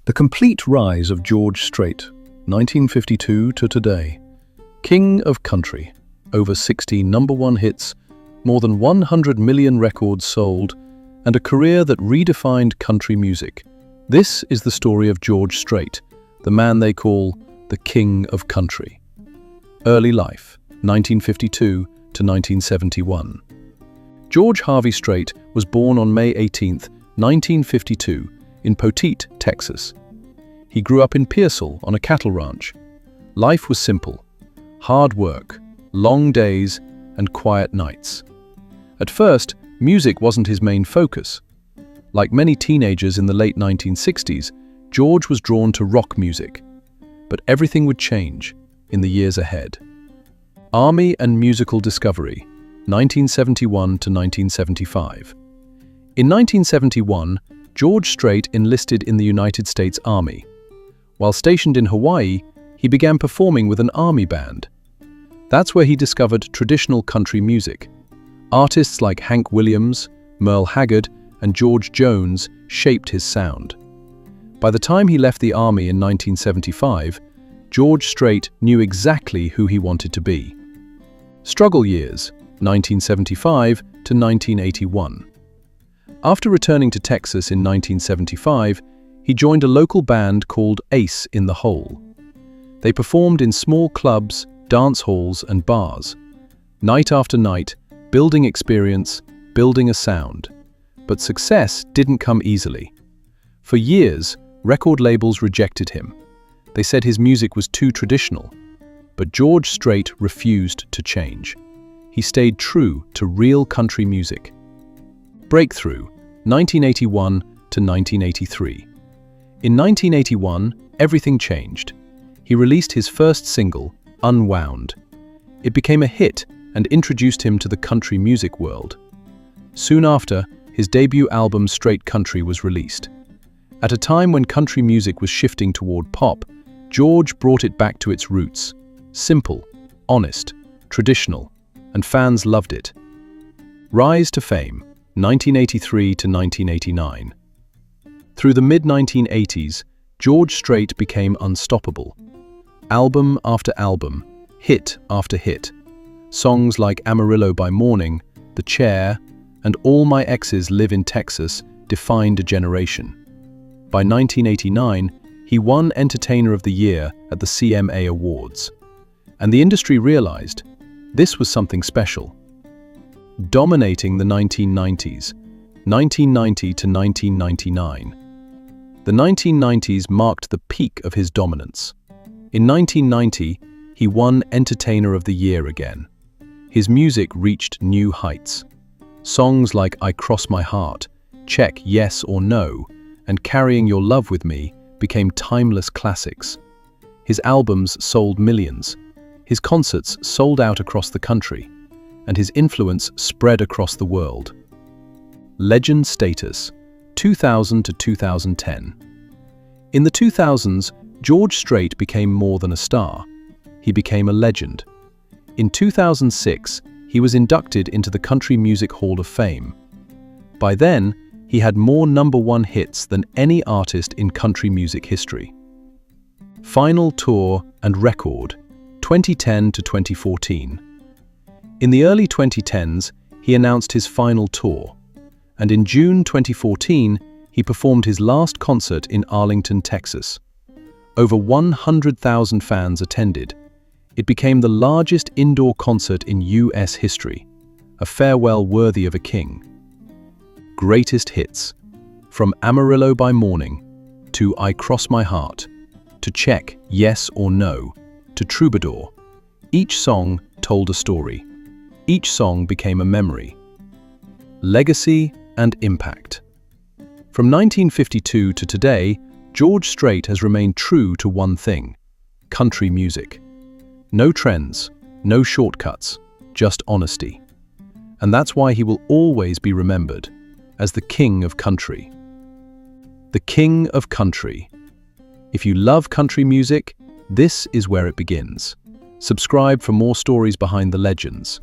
The complete rise of George Strait, 1952 to today. King of country, over 60 #1 hits, more than 100 million records sold, and a career that redefined country music. This is the story of George Strait, the man they call the King of Country. Early life, 1952 to 1971. George Harvey Strait was born on May 18, 1952, in Poteet, Texas. He grew up in Pearsall on a cattle ranch. Life was simple: hard work, long days, and quiet nights. At first, music wasn't his main focus. Like many teenagers in the late 1960s, George was drawn to rock music. But everything would change in the years ahead. Army and musical discovery, 1971 to 1975. In 1971, George Strait enlisted in the United States Army. While stationed in Hawaii, he began performing with an army band. That's where he discovered traditional country music. Artists like Hank Williams, Merle Haggard, and George Jones shaped his sound. By the time he left the army in 1975, George Strait knew exactly who he wanted to be. Struggle years, 1975 to 1981. After returning to Texas in 1975, he joined a local band called Ace in the Hole. They performed in small clubs, dance halls, and bars. Night after night, building experience, building a sound. But success didn't come easily. For years, record labels rejected him. They said his music was too traditional. But George Strait refused to change. He stayed true to real country music. Breakthrough, 1981 to 1983. In 1981, everything changed. He released his first single, Unwound. It became a hit and introduced him to the country music world. Soon after, his debut album Straight Country was released. At a time when country music was shifting toward pop, George brought it back to its roots. Simple, honest, traditional, and fans loved it. Rise to fame, 1983 to 1989. Through the mid-1980s, George Strait became unstoppable. Album after album, hit after hit. Songs like Amarillo by Morning, The Chair, and All My Exes Live in Texas defined a generation. By 1989, he won Entertainer of the Year at the CMA Awards. And the industry realized this was something special. Dominating the 1990s, 1990 to 1999. The 1990s marked the peak of his dominance. In 1990, he won Entertainer of the Year again. His music reached new heights. Songs like I Cross My Heart, Check Yes or No, and Carrying Your Love With Me became timeless classics. His albums sold millions. His concerts sold out across the country, and his influence spread across the world. Legend status, 2000 to 2010. In the 2000s, George Strait became more than a star. He became a legend. In 2006, he was inducted into the Country Music Hall of Fame. By then, he had more #1 hits than any artist in country music history. Final tour and record, 2010 to 2014. In the early 2010s, he announced his final tour, and in June 2014, he performed his last concert in Arlington, Texas. Over 100,000 fans attended. It became the largest indoor concert in US history, a farewell worthy of a king. Greatest hits, from Amarillo by Morning, to I Cross My Heart, to Check Yes or No, to Troubadour. Each song told a story. Each song became a memory. Legacy and impact. From 1952 to today, George Strait has remained true to one thing: country music. No trends, no shortcuts, just honesty. And that's why he will always be remembered as the King of Country. The King of Country. If you love country music, this is where it begins. Subscribe for more stories behind the legends.